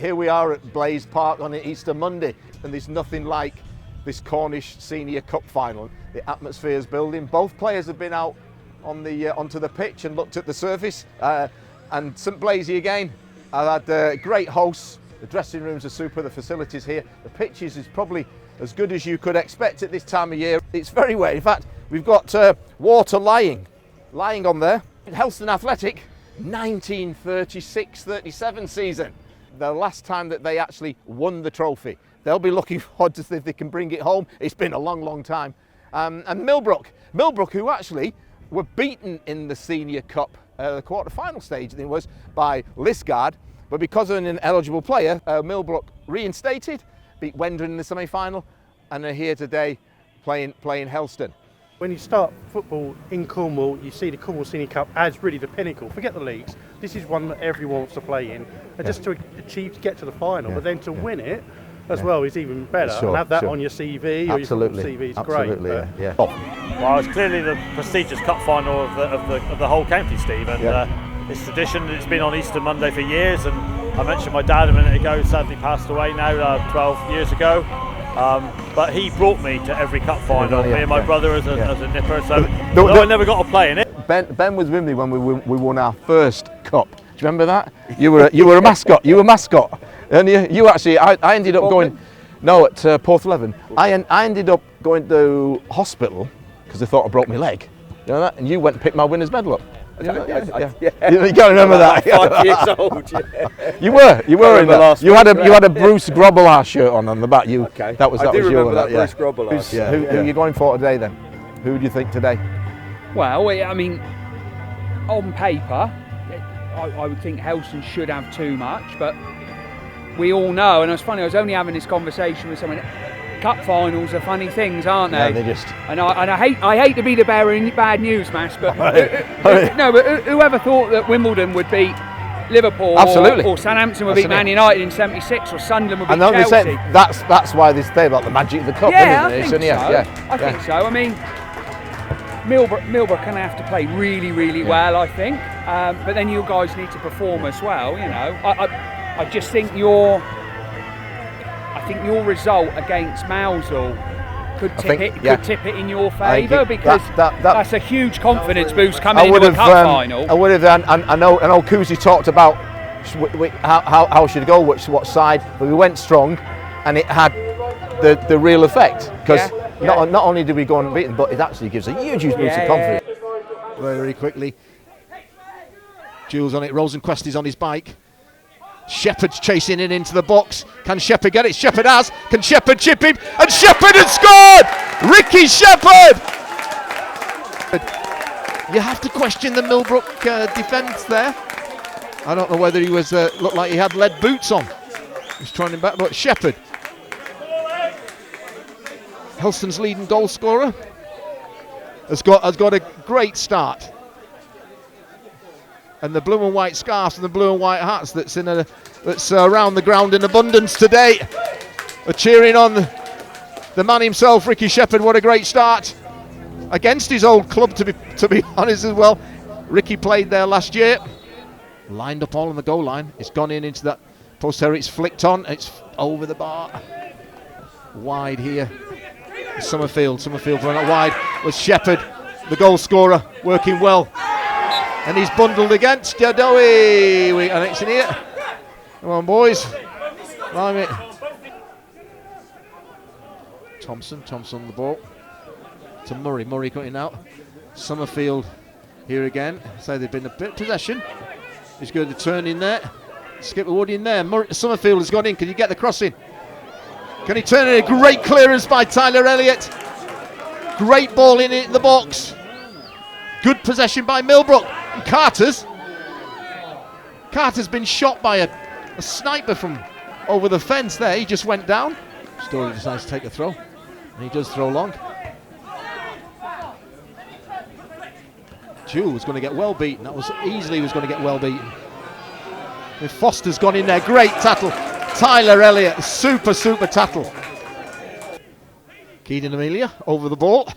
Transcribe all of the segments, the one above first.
Here we are at Blaise Park on an Easter Monday, and there's nothing like this Cornish Senior Cup Final. The atmosphere's building. Both players have been out on the onto the pitch and looked at the surface. And St Blazey again. I've had great hosts. The dressing rooms are super. The facilities here. The pitches is probably as good as you could expect at this time of year. It's very wet. In fact, we've got water lying on there. Helston Athletic, 1936-37 season. The last time that they actually won the trophy. They'll be looking forward to see if they can bring it home. It's been a long, long time. And Millbrook, who actually were beaten in the Senior Cup, the quarter-final stage, it was, by Lisgard. But because of an ineligible player, Millbrook reinstated, beat Wendron in the semi-final, and are here today playing Helston. When you start football in Cornwall, you see the Cornwall Senior Cup as really the pinnacle. Forget the leagues. This is one that everyone wants to play in. And just to achieve to get to the final, but then to win it as well is even better. Sure, and have that sure. on your CV or Absolutely. your CV is Absolutely, great. yeah. Well, it's clearly the prestigious cup final of the whole county, Steve, and it's tradition. It's been on Easter Monday for years, and I mentioned my dad a minute ago. Sadly passed away now 12 years ago. But he brought me to every cup final. Me and my brother as a nipper. So I never got to play in it. Ben was with me when we won our first cup. Do you remember that? You were a mascot. You were a mascot, and you actually. I ended up going. No, at Porthleven. I ended up going to hospital because they thought I broke my leg. You know that? And you went and picked my winner's medal up. Yeah. You can't remember that. 5 years old. You were in that. You had a Bruce Grobbelaar shirt on the back. That was I do your remember that. Bruce Grobbelaar. Who are you going for today then? Who do you think today? Well, I mean, on paper, I would think Helston should have too much, but we all know, and it's funny, I was only having this conversation with someone. Cup finals are funny things, aren't they? Yeah, they just. And I hate to be the bearer of bad news, Mass, but but whoever thought that Wimbledon would beat Liverpool, or Southampton would beat Man United in '76, or Sunderland would beat Chelsea? That's why they say about the magic of the cup, yeah, isn't it? I think so. I mean, Millbrook going to have to play really, really well, I think. But then you guys need to perform as well. You know, I just think your result against Mousehole could tip it in your favour, because that's a huge confidence boost coming into a cup final. I would have. I know Kuzi talked about how should it go, what side, but we went strong, and it had the real effect, because not only did we go unbeaten, but it actually gives a huge boost of confidence. Very quickly, Jules on it. Rosenquist is on his bike. Shepherd's chasing it into the box. Can Shepherd get it? Shepherd has. Can Shepherd chip him? And Shepherd has scored! Ricky Shepherd! You have to question the Millbrook defence there. I don't know whether he was looked like he had lead boots on. He's trying him back, but Shepherd, Helston's leading goal scorer, has got a great start. And the blue and white scarves and the blue and white hats that's around the ground in abundance today are cheering on the man himself, Ricky Shepherd. What a great start against his old club, to be honest as well. Ricky played there last year, lined up all on the goal line. It's gone into that post area. It's flicked on. It's over the bar. Wide here. Summerfield run out wide. Was Shepherd, the goal scorer, working well. And he's bundled against Jadowi, and it's in here. Come on, boys. Climb it. Thompson on the ball. To Murray cutting out. Summerfield here again. So they've been a bit of possession. He's going to turn in there. Skipper Wood in there. Summerfield has gone in. Can you get the cross in? Can he turn in? A great clearance by Tyler Elliott. Great ball in the box. Good possession by Millbrook. And Carter's been shot by a sniper from over the fence there. He just went down. Story decides to take a throw, and he does throw long. Jewell was going to get well beaten. That was easily was going to get well beaten. And Foster's gone in there. Great tackle. Tyler Elliott, super tackle. Keaton Amelia over the ball,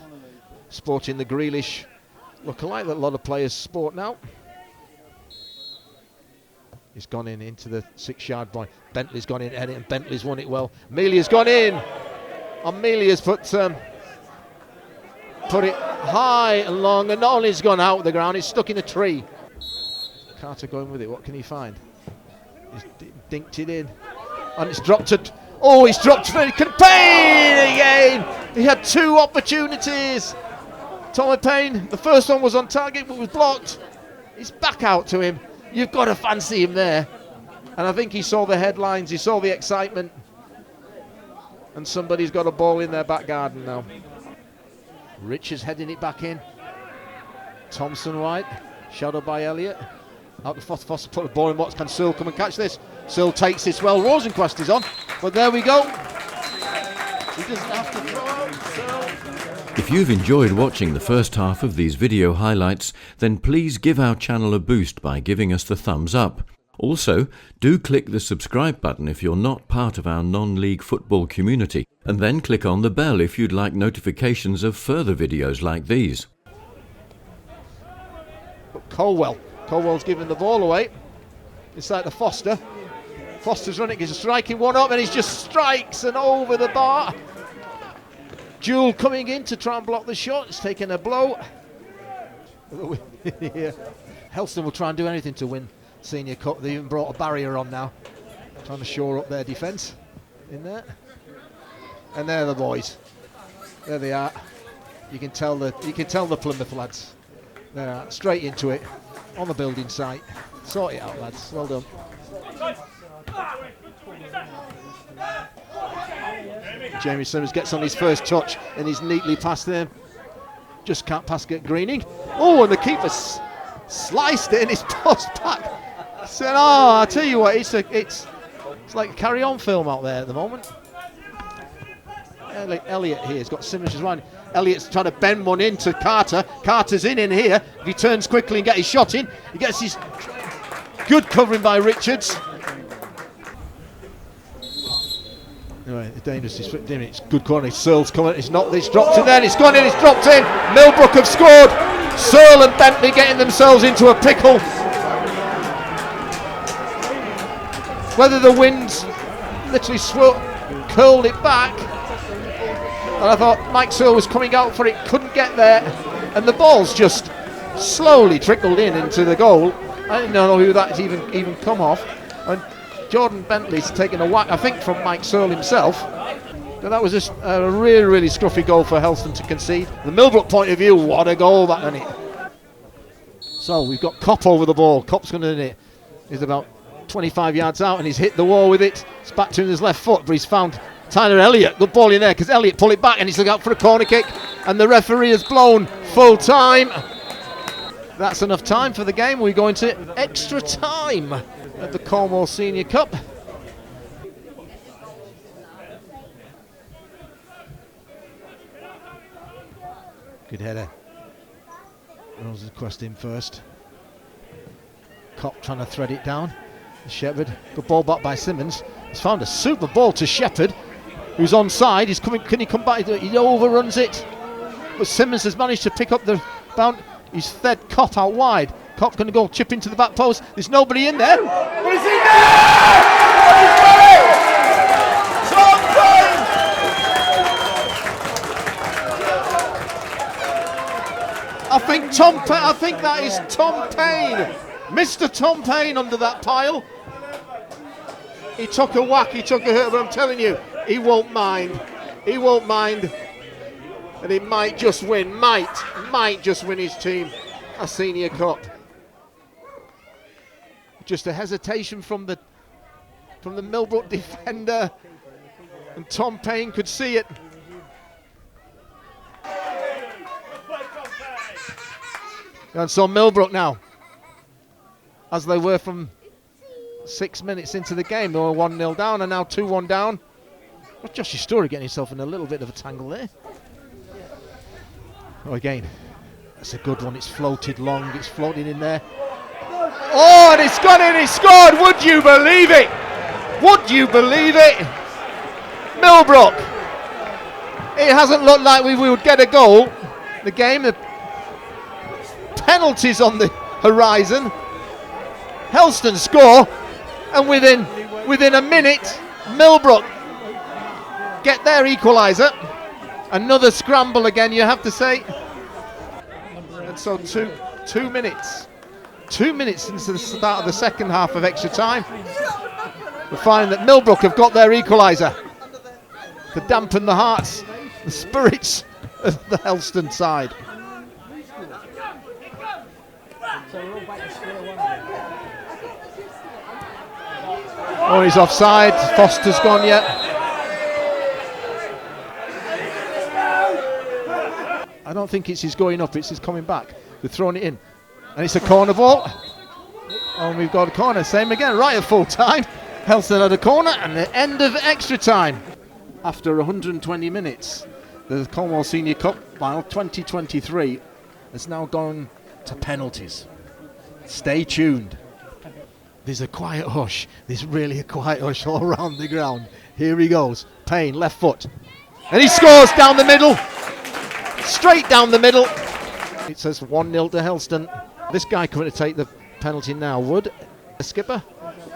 sporting the Grealish lookalike that a lot of players sport now. He's gone into the 6-yard line. Bentley's gone in, and Bentley's won it well. Amelia's gone in. Amelia's put it high and long, and not only has gone out of the ground, it's stuck in a tree. Carter going with it. What can he find? He's dinked it in, and it's dropped it. Oh, he's dropped it. Payne again. He had 2 opportunities. Tommy Payne. The first one was on target, but was blocked. It's back out to him. You've got to fancy him there. And I think he saw the headlines, he saw the excitement. And somebody's got a ball in their back garden now. Richards heading it back in. Thompson White, shadowed by Elliott. Out to Foster, put the ball in box. Can Searle come and catch this? Searle takes this well. Rosenquist is on. But there we go. He doesn't have to throw. If you've enjoyed watching the first half of these video highlights, then please give our channel a boost by giving us the thumbs up. Also, do click the subscribe button if you're not part of our non-league football community, and then click on the bell if you'd like notifications of further videos like these. But Colwell's giving the ball away. It's like the Foster. Foster's running, he's striking one up, and he just strikes and over the bar. Jewel coming in to try and block the shot. It's taking a blow. Yeah. Helston will try and do anything to win Senior Cup. They even brought a barrier on now, trying to shore up their defence in there. And there are the boys. There they are. You can tell the Plymouth lads. They are straight into it on the building site. Sort it out, lads. Well done. Jamie Simmons gets on his first touch and he's neatly past them. Just can't pass get Greening. Oh, and the keeper sliced it in his post back. Said, oh, I tell you what, it's like a carry-on film out there at the moment. Elliott here has got Simmons running. Elliott's trying to bend one into Carter. Carter's in here. If he turns quickly and gets his shot in, he gets his good covering by Richards. Anyway, dangerous. It's good corner. Searle's coming. It's not. It's dropped in there. It's gone in. It's dropped in. Millbrook have scored. Searle and Bentley getting themselves into a pickle. Whether the winds literally curled it back. And I thought Mike Searle was coming out for it, couldn't get there, and the ball's just slowly trickled into the goal. I didn't know who that's even come off. And Jordan Bentley's taken a whack, I think, from Mike Searle himself. But that was just a really, really scruffy goal for Helston to concede. The Millbrook point of view, what a goal that, isn't it? So we've got Kopp over the ball. Kopp's going to hit. He's about 25 yards out and he's hit the wall with it. It's back to his left foot, but he's found Tyler Elliott. Good ball in there because Elliott pulled it back and he's looking out for a corner kick. And the referee has blown full time. That's enough time for the game. We go into extra time at the Cornwall Senior Cup. Good header. Rosenquist in first. Kopp trying to thread it down. Shepherd, good ball back by Simmons. He's found a super ball to Shepherd, who's onside. He's coming. Can he come back? He overruns it. But Simmons has managed to pick up the bound. He's fed Kopp out wide. Kopp going to go chip into the back post. There's nobody in there. But he's in there! I think that is Tom Payne. Mr. Tom Payne under that pile. He took a whack, he took a hurt, but I'm telling you, he won't mind. He won't mind. And he might just win, might just win his team a Senior Cup. Just a hesitation from the Millbrook defender, and Tom Payne could see it. And so Millbrook now, as they were from 6 minutes into the game, they were 1-0 down and now 2-1 down. Well, Joshie Story getting himself in a little bit of a tangle there. Oh, again, that's a good one. It's floated long, it's floating in there. Oh, and it's gone in, he scored! Would you believe it? Would you believe it? Millbrook. It hasn't looked like we would get a goal. The game, the penalties on the horizon. Helston score, And within a minute, Millbrook get their equaliser. Another scramble again, you have to say. And so 2 minutes. 2 minutes since the start of the second half of extra time. We're finding that Millbrook have got their equaliser to dampen the hearts, the spirits of the Helston side. Oh, he's offside. Foster's gone yet. I don't think it's his going up, it's his coming back. They're throwing it in. And it's a corner ball. Oh, and we've got a corner. Same again, right at full time. Helston had a corner and the end of extra time. After 120 minutes, the Cornwall Senior Cup Final 2023 has now gone to penalties. Stay tuned. There's a quiet hush. There's really a quiet hush all around the ground. Here he goes. Payne, left foot. And he scores down the middle. Straight down the middle. It says 1-0 to Helston. This guy coming to take the penalty now. Wood, the skipper,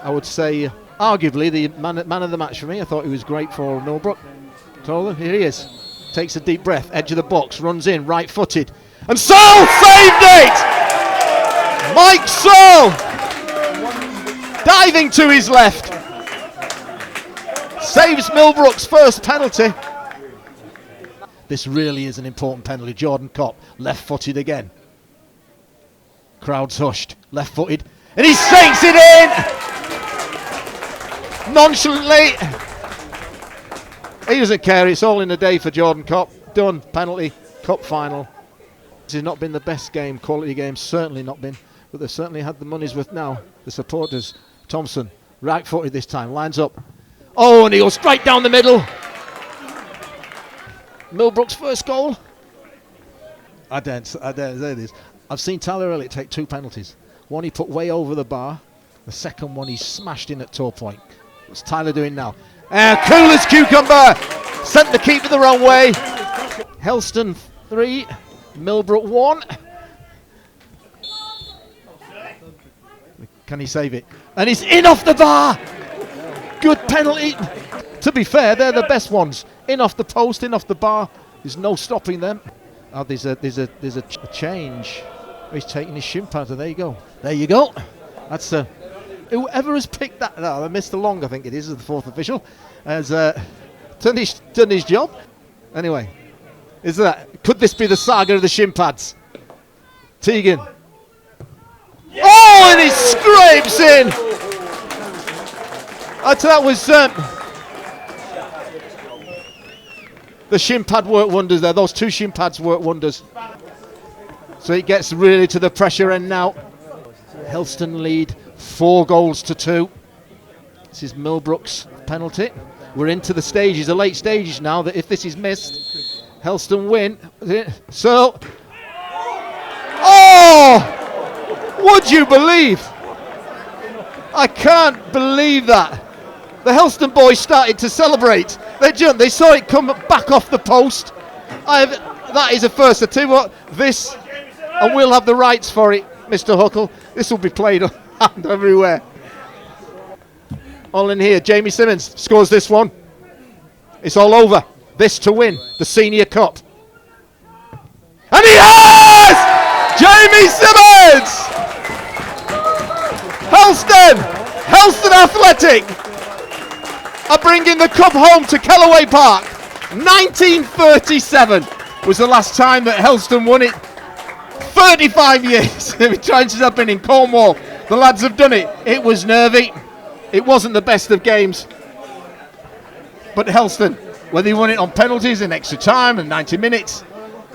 I would say arguably the man of the match for me. I thought he was great for Millbrook. So here he is. Takes a deep breath. Edge of the box. Runs in. Right footed. And Searle saved it! Mike Searle! Diving to his left. Saves Millbrook's first penalty. This really is an important penalty. Jordan Kopp, left-footed again. Crowd's hushed, left-footed, and he sinks it in! Nonchalantly. He doesn't care, it's all in the day for Jordan Kopp. Done, penalty, cup final. This has not been the best game, quality game, certainly not been, but they've certainly had the money's worth now. The supporters, Thompson, right-footed this time, lines up. Oh, and he goes straight down the middle. Millbrook's first goal. I dare say this. I've seen Tyler Elliott take 2 penalties. One he put way over the bar. The second one he smashed in at toe point. What's Tyler doing now? Cool as cucumber. Sent the keeper the wrong way. Helston 3, Millbrook 1. Can he save it? And he's in off the bar. Good penalty. To be fair, they're the best ones. In off the post, in off the bar. There's no stopping them. Oh, there's a change. He's taking his shin pad. There you go. There you go. That's whoever has picked that. No, Mr. Long, I think it is the fourth official, has done his job. Anyway, could this be the saga of the shin pads? Tegan. Oh, and he scrapes in. That was the shin pad worked wonders there. Those 2 shin pads worked wonders. So it gets really to the pressure end now. Helston lead 4-2. This is Millbrook's penalty. We're into the stages, the late stages now, that if this is missed, Helston win. So, oh! Would you believe? I can't believe that. The Helston boys started to celebrate. They saw it come back off the post. That is a first. I tell you what, this, and we'll have the rights for it, Mr. Huckle. This will be played everywhere. All in here. Jamie Simmons scores this one. It's all over. This to win the Senior Cup. And he has! Jamie Simmons! Helston Athletic are bringing the cup home to Kellaway Park. 1937 was the last time that Helston won it. 35 years. The chances have been in Cornwall. The lads have done it. It was nervy. It wasn't the best of games. But Helston, whether he won it on penalties in extra time and 90 minutes,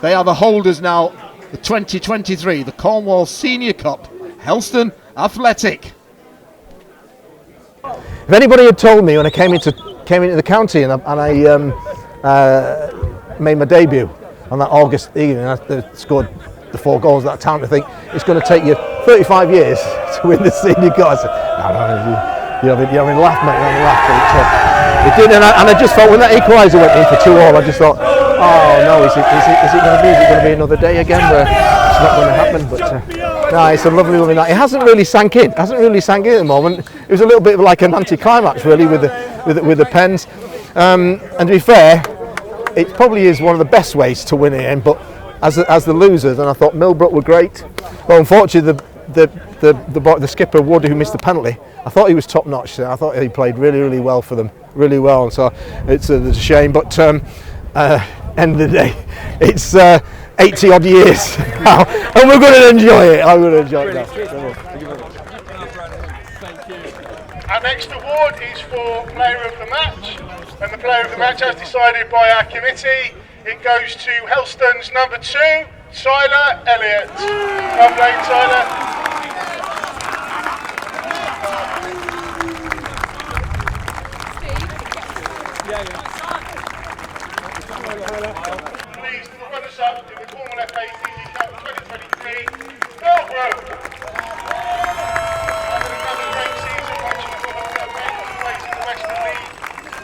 they are the holders now. The 2023, the Cornwall Senior Cup, Helston Athletic. If anybody had told me when I came into the county and I made my debut on that August evening, I scored the 4 goals that time, I think it's going to take you 35 years to win the Senior Cup. I said, no, you're having a laugh, mate, you're having a laugh. It did, and I just felt when that equaliser went in for 2-2, I just thought, oh no, is it going to be another day again where it's not going to happen? But No, it's a lovely, lovely night. It hasn't really sank in. At the moment. It was a little bit of like an anti-climax, really, with the Pens. And to be fair, it probably is one of the best ways to win it. But as the losers, and I thought Millbrook were great. Well, unfortunately, the skipper Wood, who missed the penalty, I thought he was top notch. I thought he played really, really well for them, really well. And so it's a shame. But end of the day, it's 80 odd years now, and we're going to enjoy it. I'm going to enjoy it. Our next award is for Player of the Match, and the Player of the Match, as decided by our committee, it goes to Helston's number 2, Tyler Elliott. Well played, Tyler. Please, to the runners up in the Cornwall FA CSC Cup 2023, Millbrook. After another great season, watching the place in the Western League.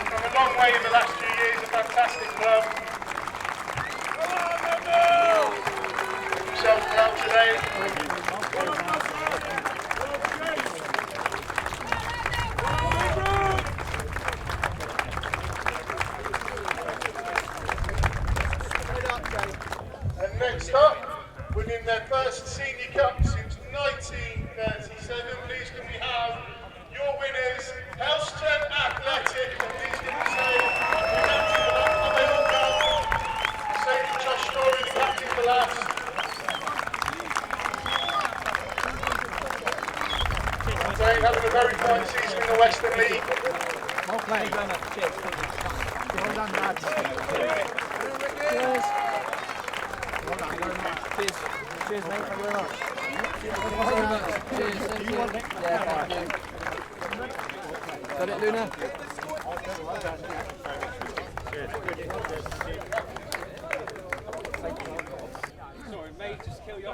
From a long way in the last few years, a fantastic club. Himself proud today. And next up, winning their first Senior Cup since 1937, please can we have your winners, Helston Athletic, and please can we say the captain for that, same for Josh Story, the captain for last. They're having a very fine season in the Western League. Well played. Cheers. Well done, lads. Cheers. Well done very much. Cheers. Cheers, mate. Thank you very much. Cheers. Thank you. Yeah, thank you. Got it, Luna? Sorry, mate, just kill your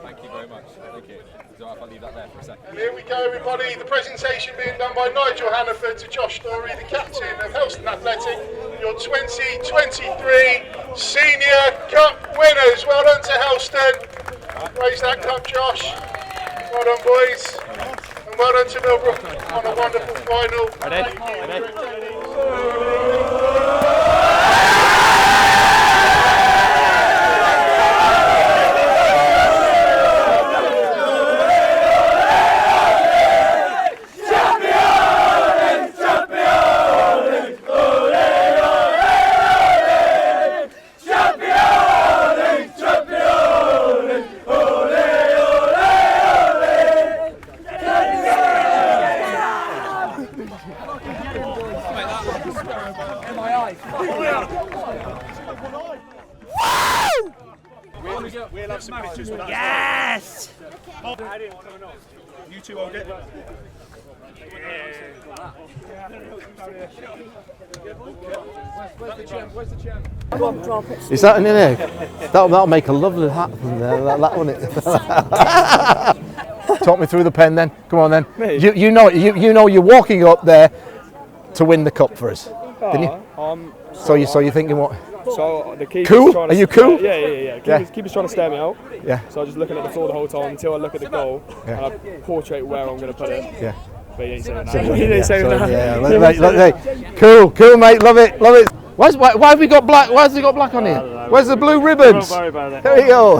Thank you very much. Thank you. So I'll leave that there for a second. And here we go, everybody. The presentation being done by Nigel Hannaford to Josh Story, the captain of Helston Athletic, your 2023 Senior Cup winners. Well done to Helston. Raise that cup, Josh. Well done, boys. And well done to Millbrook on a wonderful final. Thank you. We'll have some pictures with that. Yes! You two hold it. Where's the champ? Is that in there? That'll make a lovely hat from there. That won't it? Talk me through the pen then. Come on then. You know you're walking up there to win the cup for us, didn't you? So you're thinking what? So the keeper's cool? trying to Are you cool? Yeah. Keeper's trying to stare me out. Yeah. So I'm just looking at the floor the whole time until I look at the goal and I portrait where I'm going to put it. Yeah. But he ain't saying that. He ain't saying that. Yeah. Cool, mate. Love it. Why have we got black? Why has he got black on here? Where's the blue ribbons? Don't worry about it. There we go.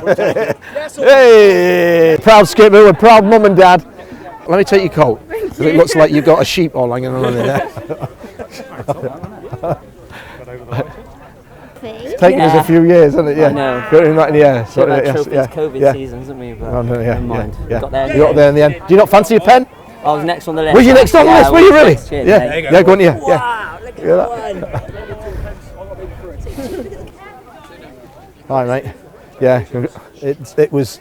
Hey, proud skipper with proud mum and dad. Let me take your coat. It looks like you've got a sheep all hanging on in there. It's taken us a few years, hasn't it? Yeah. I know. Getting that in the air. So COVID seasons, haven't we? But never mind. Yeah. Got there. You got there in the end. Do you not fancy a pen? I was next on the list. Were you next on the list? Were you really? Cheers, yeah. Mate. Yeah. Go on, yeah. Wow, look at that. Hi, mate. Yeah. It was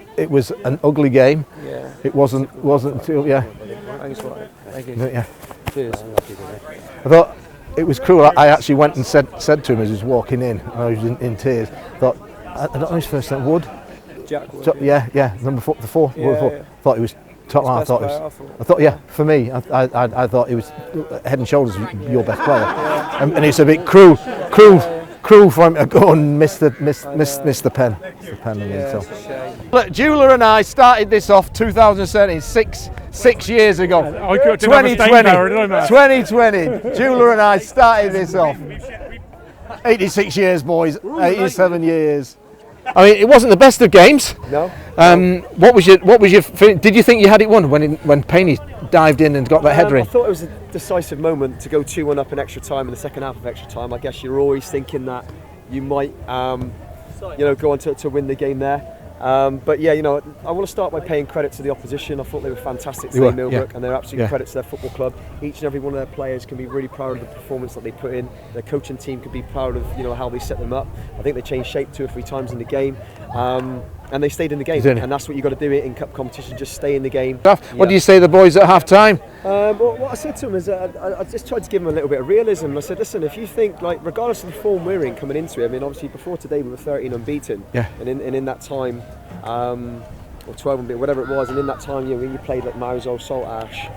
an ugly game. Yeah. It wasn't until Thanks for it. Thank you. Yeah. Cheers. I thought it was cool. I actually went and said to him as he was walking in, I was in tears. Thought, I don't know his first name. Wood. Jack Wood. Yeah. Number 4, the fourth. Yeah. Thought he was top man. I thought yeah. For me, I thought he was head and shoulders your best player. And it's a bit cruel cruel for him to go and miss the pen. Miss the pen. Look, Julia and I started this off 2017, six years ago. 2020. Julia and I started this off. 86 years, boys. 87 years. I mean, it wasn't the best of games. No. What was your? Did you think you had it won when Payne dived in and got that header in? I thought it was a decisive moment to go 2-1 up in extra time in the second half of extra time. I guess you're always thinking that you might, go on to win the game there. But yeah, I want to start by paying credit to the opposition. I thought they were fantastic today, Millbrook, and they're absolutely credit to their football club. Each and every one of their players can be really proud of the performance that they put in. Their coaching team can be proud of how they set them up. I think they changed shape 2 or 3 times in the game, and they stayed in the game. And that's what you got to do in cup competition. Just stay in the game. What do you say to the boys at half time? Well, what I said to them is I just tried to give them a little bit of realism. I said, listen, if you think, regardless of the form we're in coming into it, I mean, obviously before today we were 13 unbeaten, and in that time, or 12 unbeaten, whatever it was, and in that time, you played like Mauso, Saltash,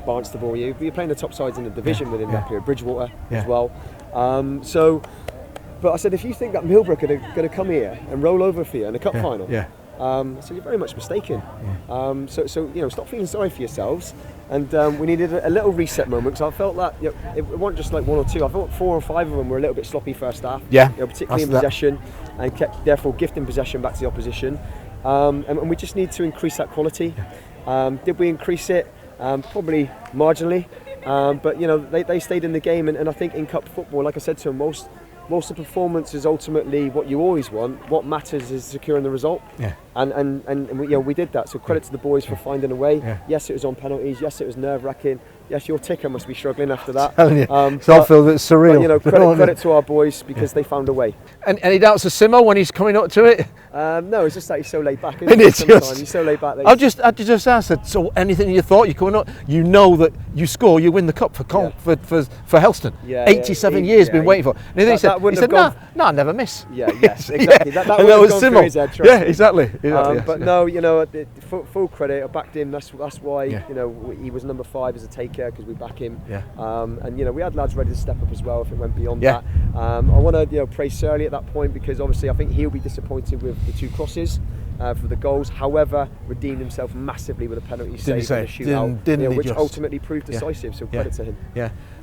Barnstable, you're playing the top sides in the division within that period, Bridgewater as well. But I said, if you think that Millbrook are going to come here and roll over for you in the cup final, so you're very much mistaken. So stop feeling sorry for yourselves. And we needed a little reset moment, because I felt that it wasn't just like 1 or 2. I thought 4 or 5 of them were a little bit sloppy first half. Particularly in possession, and kept therefore gifting possession back to the opposition. And we just need to increase that quality. Did we increase it? Probably marginally. But they stayed in the game, and I think in cup football, like I said to them, most of the performance is ultimately what you always want. What matters is securing the result. And we did that. So credit to the boys for finding a way. Yes, it was on penalties. Yes, it was nerve-wracking. Yes, your ticker must be struggling after that. So I feel that's surreal. But, credit to our boys, because they found a way. And any doubts of Simo when he's coming up to it? No, it's just that he's so laid back. He's so laid back. I just asked. So anything you thought you're coming up? You know that you score, you win the cup for Helston. 87 years been waiting for. And he said, "No, I never miss." Yes, exactly. That was Simo. Exactly. But no, full credit. I backed him. That's why he was number 5 as a taker, because we back him. And we had lads ready to step up as well if it went beyond that. I want to praise Surly at that point, because obviously I think he'll be disappointed with the 2 crosses for the goals. However, redeemed himself massively with a penalty save in a shootout, which ultimately proved decisive. So credit to him.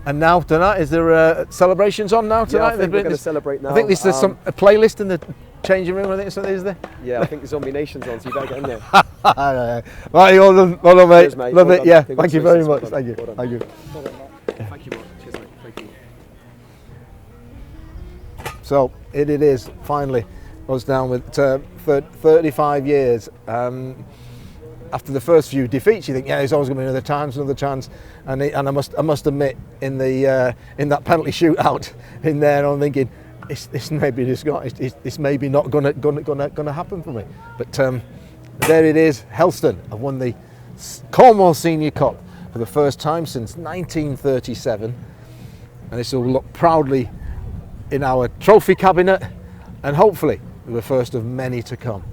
And now tonight, is there celebrations on now tonight? I think we're going to celebrate now. I think there's a playlist in the changing room. I think something is there. I think the Zombie Nation's on, so you better get in there. Right, well done, mate. Cheers, mate. Love Well it. done. Thank you very much. Thank you. Thank you, Mark. Cheers, mate. Thank you. So it is finally us down with 35 years. After the first few defeats, you think, there's always going to be another chance, and I must admit, in that penalty shootout in there, I'm thinking, it's maybe it's maybe not gonna happen for me. But there it is. Helston have won the Cornwall Senior Cup for the first time since 1937, and this will look proudly in our trophy cabinet, and hopefully the first of many to come.